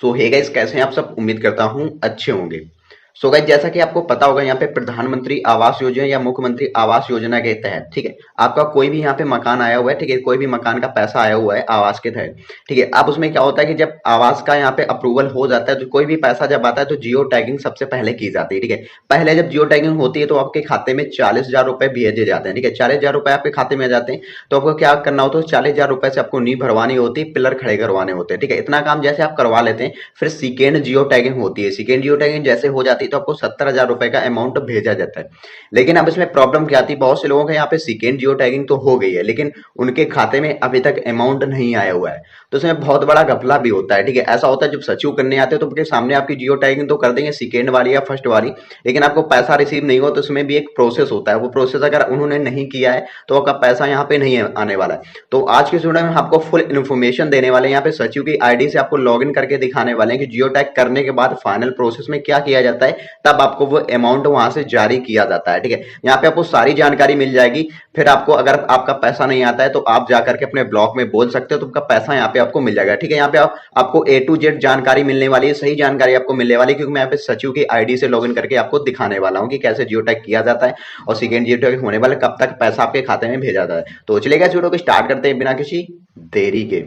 सो hey guys, कैसे हैं आप सब? उम्मीद करता हूँ अच्छे होंगे। सो गाइस, जैसा कि आपको पता होगा, यहाँ पे प्रधानमंत्री आवास योजना या मुख्यमंत्री आवास योजना के तहत, ठीक है, आपका कोई भी यहाँ पे मकान आया हुआ है, ठीक है, कोई भी मकान का पैसा आया हुआ है आवास के तहत, ठीक है। अब उसमें क्या होता है कि जब आवास का यहाँ पे अप्रूवल हो जाता है तो कोई भी पैसा जब आता है तो जियो टैगिंग सबसे पहले की जाती है, ठीक है। पहले जब जियो टैगिंग होती है तो आपके खाते में 40,000 रुपए भेजे जाते हैं, ठीक है। 40,000 रुपए आपके खाते में आ जाते हैं। तो आपको क्या करना होता है? 40,000 रुपए से आपको नींव भरवानी होती है, पिलर खड़े करवाने होते हैं, ठीक है। इतना काम जैसे आप करवा लेते हैं, फिर सेकेंड जियो टैगिंग होती है। सेकेंड जियो टैगिंग जैसे हो जाती है तो आपको 70,000 रुपए का अमाउंट भेजा जाता है। लेकिन अब इसमें प्रॉब्लम क्या आती है? बहुत से लोगों का यहाँ पे सेकेंड जियो टैगिंग तो हो गई है, लेकिन उनके खाते में अभी तक अमाउंट नहीं आया हुआ है। तो इसमें बहुत बड़ा घपला भी होता है, ठीक है। ऐसा होता है जब सचिव करने आते हैं तो उनके सामने आपकी जियो टैगिंग तो कर देंगे, सेकेंड वाली या फर्स्ट वाली, लेकिन आपको पैसा रिसीव नहीं हो तो उसमें भी एक प्रोसेस होता है। वो प्रोसेस अगर उन्होंने नहीं किया है तो आपका पैसा यहाँ पे नहीं आने वाला है। तो आज के वीडियो में हम आपको फुल इन्फॉर्मेशन देने वाले हैं। यहाँ पे सचिव की आईडी से आपको लॉग इन करके दिखाने वाले हैं कि जियो टैग करने के बाद फाइनल प्रोसेस में क्या किया जाता है, तब आपको वो अमाउंट वहां से जारी किया जाता है, ठीक है। यहाँ पे आपको सारी जानकारी मिल जाएगी। फिर आपको अगर आपका पैसा नहीं आता है तो आप जाकर के अपने ब्लॉक में बोल सकते हो, तो आपका पैसा यहाँ पे आपको मिल जाएगा, ठीक है। यहाँ पे आपको ए टू जेड जानकारी मिलने वाली है, सही जानकारी आपको मिलने वाली है, क्योंकि मैं यहाँ पे सचिव की आईडी से लॉगिन करके आपको दिखाने वाला हूँ कि कैसे जियो टैग किया जाता है और सेकेंड जियो टैग होने वाले कब तक पैसा आपके खाते में भेजा जाता है। तो चलिए गाइस, वीडियो को स्टार्ट करते हैं बिना किसी देरी के।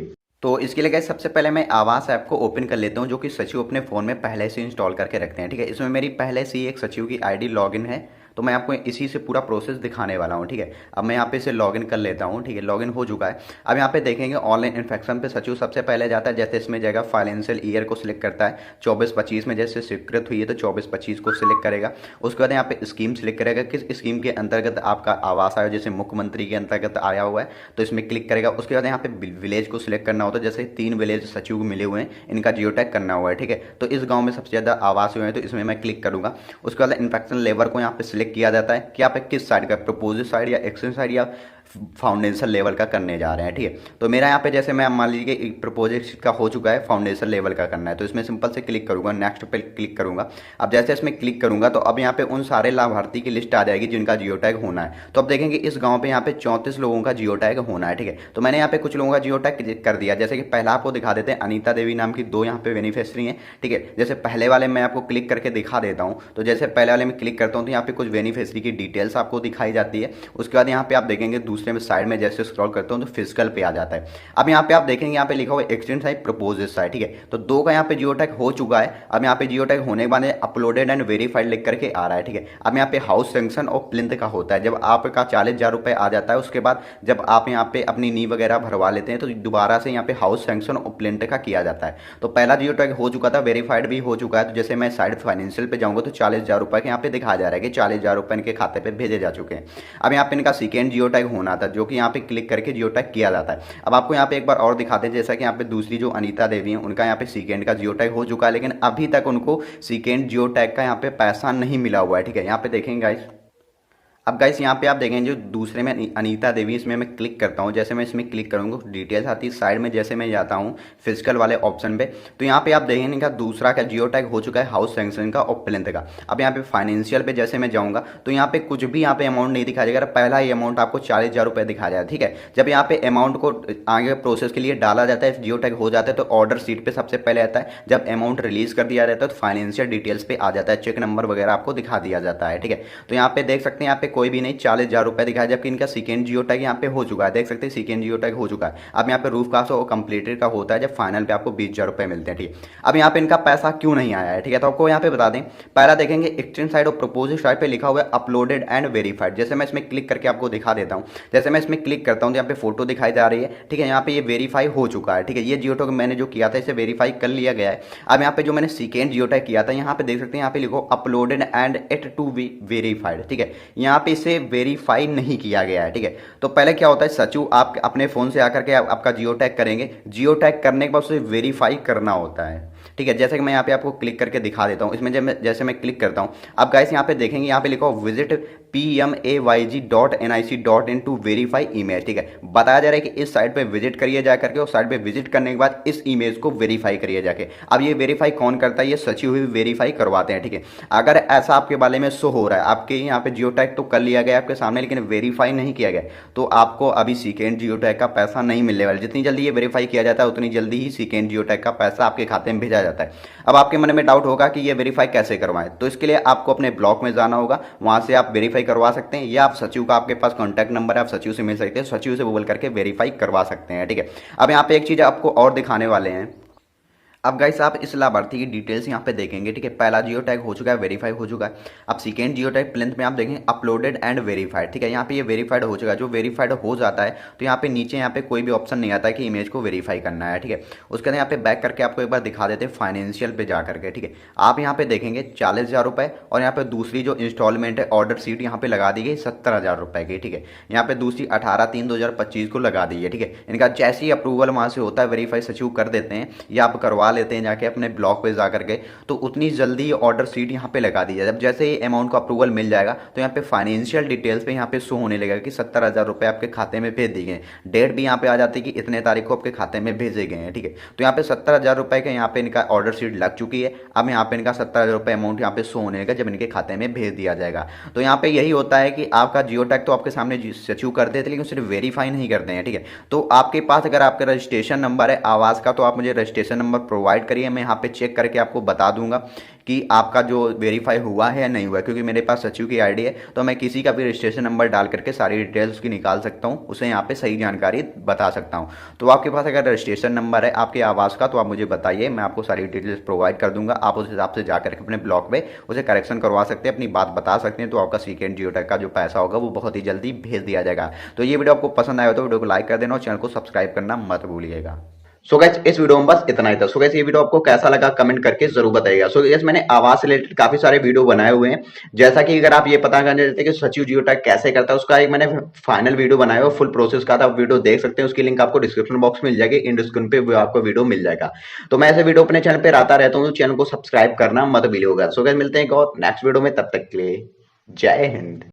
तो इसके लिए गाइस सबसे पहले मैं आवास ऐप को ओपन कर लेता हूँ, जो कि सचिव अपने फ़ोन में पहले से इंस्टॉल करके रखते हैं, ठीक है। इसमें मेरी पहले से ही एक सचिव की आईडी लॉगिन है, तो मैं आपको इसी से पूरा प्रोसेस दिखाने वाला हूँ, ठीक है। अब मैं यहाँ पे इसे लॉगिन कर लेता हूँ, ठीक है। लॉगिन हो चुका है। अब यहाँ पे देखेंगे ऑनलाइन इन्फेक्शन पे सचिव सबसे पहले जाता है। जैसे इसमें जाएगा फाइनेंशियल ईयर को सिलेक्ट करता है, 24-25 में जैसे स्वीकृत हुई है तो 24-25 को सिलेक्ट करेगा। उसके बाद यहाँ पे स्कीम सिलेक्ट करेगा, किस स्कीम के अंतर्गत आपका आवास आया, जैसे मुख्यमंत्री के अंतर्गत आया हुआ है तो इसमें क्लिक करेगा। उसके बाद यहाँ पे विलेज को सिलेक्ट करना होता है, जैसे 3 विलेज सचिव को मिले हुए हैं, इनका जियो टैग करना हुआ है, ठीक है। तो इस गाँव में सबसे ज़्यादा आवास हुए हैं तो इसमें मैं क्लिक करूँगा। उसके बाद इन्फेक्शन लेवल को यहाँ पे सिलेक्ट किया जाता है कि आप किस साइड का, प्रपोजिट साइड या एक्सटेंशन साइड या फाउंडेशन लेवल का करने जा रहे हैं, ठीक है। तो मेरा यहाँ पे जैसे मैं मान लीजिए कि प्रोपोजिट का हो चुका है, फाउंडेशन लेवल का करना है, तो इसमें सिंपल से क्लिक करूंगा, नेक्स्ट पे क्लिक करूंगा। अब जैसे इसमें क्लिक करूंगा तो अब यहाँ पे उन सारे लाभार्थी की लिस्ट आ जाएगी जिनका जियो टैग होना है। तो अब देखेंगे इस गाँव पे यहाँ पे 34 लोगों का जियो टैग होना है, ठीक है। तो मैंने यहाँ पे कुछ लोगों का जियो टैग कर दिया। जैसे कि पहला आपको दिखा देते हैं, अनीता देवी नाम की 2 यहाँ पे बेनिफिशियरी हैं, ठीक है। जैसे पहले वाले मैं आपको क्लिक करके दिखा देता हूँ। तो जैसे पहले वाले में क्लिक करता हूँ तो यहाँ पे कुछ बेनिफिशियरी की डिटेल्स आपको दिखाई जाती है। उसके बाद यहाँ पे आप देखेंगे दूसरे में साइड में जैसे स्क्रॉल करता हूं तो फिजिकल पे आ जाता है। अब यहाँ पे आप देखेंगे यहाँ पे लिखा हुआ है एक्सटेंड साइड प्रपोजेड साइड, ठीक है। तो 2 का यहाँ पे जियो टैग हो चुका है। अब यहाँ पे जियो टैग होने के बाद अपलोडेड एंड वेरीफाइड लिख करके आ रहा है, ठीक है। अब यहाँ पे हाउस सेंक्शन और प्लिंथ का होता है। जब आपका 40,000 रुपए आ जाता है, उसके बाद जब आप यहाँ पे अपनी नींव वगैरह भरवा लेते हैं तो दोबारा से यहाँ पे हाउस सेंक्शन और प्लिंथ का किया जाता है। तो पहला जियो टैग हो चुका था, वेरीफाइड भी हो चुका है। तो जैसे मैं साइड फाइनेंशियल पे जाऊंगा तो 40,000 रुपए के यहाँ पे दिखा जा रहा है कि 40,000 रुपए इनके खाते पे भेजे जा चुके हैं। अब यहाँ पे इनका सेकेंड जियो टैग होना था, जो कि यहाँ पे क्लिक करके जियो टैग किया जाता है। अब आपको यहाँ पे एक बार और दिखाते हैं, जैसा कि यहाँ पे दूसरी जो अनीता देवी हैं उनका यहाँ पे सेकेंड का जियो टैग हो चुका है, लेकिन अभी तक उनको सेकेंड जियो टैग का यहाँ पे पैसा नहीं मिला हुआ है, ठीक है। यहाँ पे देखेंगे गाइस, अब गाइस यहाँ पे आप देखेंगे जो दूसरे में अनीता देवी, इसमें मैं क्लिक करता हूँ। जैसे मैं इसमें क्लिक करूँगा डिटेल्स आती है साइड में। जैसे मैं जाता हूँ फिजिकल वाले ऑप्शन पे तो यहाँ पे आप देखेंगे का दूसरा का जियो टैग हो चुका है हाउस सेंक्शन का और प्लिंथ का। अब यहाँ पे फाइनेंशियल पे जैसे मैं जाऊँगा तो यहाँ पे कुछ भी यहाँ पे अमाउंट नहीं दिखाया जाएगा। पहला ही अमाउंट आपको 40,000 रुपये दिखाया जाएगा, ठीक है। जब यहाँ पे अमाउंट को आगे प्रोसेस के लिए डाला जाता है, जियो टैग हो जाता है, तो ऑर्डर सीट पर सबसे पहले आता है। जब अमाउंट रिलीज कर दिया जाता है तो फाइनेंशियल डिटेल्स पे आ जाता है, चेक नंबर वगैरह आपको दिखा दिया जाता है, ठीक है। तो यहाँ पे देख सकते हैं यहाँ पे कोई भी नहीं, 40,000 रुपए दिखाया, जबकि इनका सेकेंड जियो टैग यहाँ पे हो चुका है। देख सकते हैं सेकेंड जियो टैग हो चुका है। अब यहाँ पे रूफ कास्ट और कंप्लीटेड का होता है जब फाइनल पे आपको 20,000 रुपए मिलते हैं, ठीक है। अब यहाँ पे इनका पैसा क्यों नहीं आया है, ठीक है। तो आपको यहाँ पे बता दें, पहला देखेंगे एक्सटेंड साइड और प्रपोजिट साइड पे लिखा हुआ है अपलोडेड एंड वेरीफाइड। जैसे मैं इसमें क्लिक करके आपको दिखा देता हूँ। जैसे मैं इसमें क्लिक करता हूँ तो यहाँ पे फोटो दिखाई जा रही है, ठीक है। यहाँ पे ये वेरीफाई हो चुका है, ठीक है। ये जियो टैग मैंने जो किया था इसे वेरीफाई कर लिया गया है। अब यहाँ पे जो मैंने सेकेंड जियो टैग किया था, यहाँ पे देख सकते हैं, यहाँ पे लिखो uploaded and it to be verified, ठीक है। यहाँ पे इसे वेरीफाई नहीं किया गया है, ठीक है। तो पहले क्या होता है, सचिव आप अपने फोन से आकर के आपका जियो टैग करेंगे। जियो टैग करने के बाद उसे वेरीफाई करना होता है, ठीक है। जैसे कि मैं यहाँ पे आपको क्लिक करके दिखा देता हूँ। इसमें जैसे मैं क्लिक करता हूँ, अब गाइस यहाँ पे देखेंगे, यहाँ पे लिखा हो visit pmayg.nic.in to verify image, ठीक है। बताया जा रहा है कि इस साइट पे विजिट करिए जा करके, और साइट पे विजिट करने के बाद इस इमेज को वेरीफाई करिए जाके। अब ये वेरीफाई कौन करता है? ये सचिव ही वेरीफाई करवाते हैं, ठीक है। अगर ऐसा आपके बारे में शो हो रहा है, आपके यहाँ पे जियो टैग तो कर लिया गया आपके सामने, लेकिन वेरीफाई नहीं किया गया, तो आपको अभी सेकेंड जियो टैग का पैसा नहीं मिलने वाला। जितनी जल्दी ये वेरीफाई किया जाता है उतनी जल्दी ही सेकेंड जियो टैग का पैसा आपके खाते में भेजा जाता है। अब आपके मन में डाउट होगा कि ये वेरीफाई कैसे करवाएं, तो इसके लिए आपको अपने ब्लॉक में जाना होगा, वहां से आप वेरीफाई करवा सकते हैं, या आप सचिव का आपके पास कॉन्टैक्ट नंबर है, आप सचिव से मिल सकते हैं, सचिव से बोल करके वेरीफाई करवा सकते हैं। ठीक है, अब यहाँ पे एक चीज आपको और दिखाने वाले हैं। अब गाइस आप इस लाभार्थी की डिटेल्स यहाँ पे देखेंगे। ठीक है, पहला जियो टैग हो चुका है, वेरीफाई हो चुका है। अब सेकेंड जियो टैग प्लेंथ में आप देखेंगे अपलोडेड एंड वेरीफाइड। ठीक है, यहाँ पे ये वेरीफाइड हो चुका है। जो वेरीफाइड हो जाता है तो यहाँ पे नीचे यहाँ पे कोई भी ऑप्शन नहीं आता है कि इमेज को वेरीफाई करना है। ठीक है, उसके बाद यहाँ पे बैक करके आपको एक बार दिखा देते हैं फाइनेंशियल पे जा करके। ठीक है, आप यहाँ पे देखेंगे 40,000 रुपये, और यहाँ पे दूसरी जो इंस्टॉलमेंट है ऑर्डर सीट यहाँ पे लगा दी गई 70,000 रुपये की। ठीक है, यहाँ पे दूसरी 18/3/2025 को लगा दी है। ठीक है, इनका जैसे ही अप्रूवल वहाँ से होता है, वेरीफाई सचिव कर देते हैं या आप करवा लेते हैं जाके अपने ब्लॉक पे जा करके, तो उतनी जल्दी ऑर्डर सीट यहाँ पे लगा दी जाए। जब जैसे ही अमाउंट को अप्रूवल मिल जाएगा तो यहाँ पे फाइनेंशियल डिटेल्स पे यहाँ पे शो होने लगेगा कि 70,000 रुपये आपके खाते में भेज दिए गए। डेट भी यहाँ पे आ जाती है कि इतने तारीख को आपके खाते में भेजे गए हैं। ठीक है, तो यहाँ पे 70,000 रुपये का यहाँ पे इनका ऑर्डर सीट लग चुकी है। अब यहाँ पे इनका 70,000 रुपये अमाउंट यहाँ पे शो होने लगेगा जब इनके खाते में भेज दिया जाएगा। तो यहाँ पे यही होता है कि आपका जियो टैग तो आपके सामने सचिव कर देते, लेकिन सिर्फ वेरीफाई नहीं करते हैं। ठीक है, तो आपके पास अगर आपका रजिस्ट्रेशन नंबर है आवास का, तो आप मुझे रजिस्ट्रेशन नंबर प्रोवाइड करिए, मैं यहाँ पे चेक करके आपको बता दूंगा कि आपका जो वेरीफाई हुआ है या नहीं हुआ है। क्योंकि मेरे पास सचिव की आईडी है, तो मैं किसी का भी रजिस्ट्रेशन नंबर डाल करके सारी डिटेल्स उसकी निकाल सकता हूँ, उसे यहाँ पे सही जानकारी बता सकता हूँ। तो आपके पास अगर रजिस्ट्रेशन नंबर है आपके आवास का, तो आप मुझे बताइए, मैं आपको सारी डिटेल्स प्रोवाइड कर दूंगा। आप उस हिसाब से जाकर अपने ब्लॉक में उसे करेक्शन करवा सकते हैं, अपनी बात बता सकते हैं, तो आपका सेकेंड जियो टैग का जो पैसा होगा वो बहुत ही जल्दी भेज दिया जाएगा। तो ये वीडियो आपको पसंद आया हो तो वीडियो को लाइक कर देना और चैनल को सब्सक्राइब करना मत भूलिएगा। सो गाइस इस वीडियो में बस इतना ही था। सो गाइस ये वीडियो आपको कैसा लगा कमेंट करके जरूर बताइएगा। सो गाइस मैंने आवास से रिलेटेड काफी सारे वीडियो बनाए हुए हैं, जैसा कि अगर आप ये पता करना चाहते हैं कि सचिव जियो टैग कैसे करता है, उसका एक मैंने फाइनल वीडियो बनाया हुआ फुल प्रोसेस का था, आप वीडियो देख सकते हैं, उसकी लिंक आपको डिस्क्रिप्शन बॉक्स में मिल जाएगी, इन डिस्क्रिप्शन पे आपको वीडियो मिल जाएगा। तो मैं ऐसे वीडियो अपने चैनल पे आता रहता हूँ, तो चैनल को सब्सक्राइब करना मत भूलिएगा। सो गाइस मिलते हैं एक और नेक्स्ट वीडियो में, तब तक के लिए जय हिंद।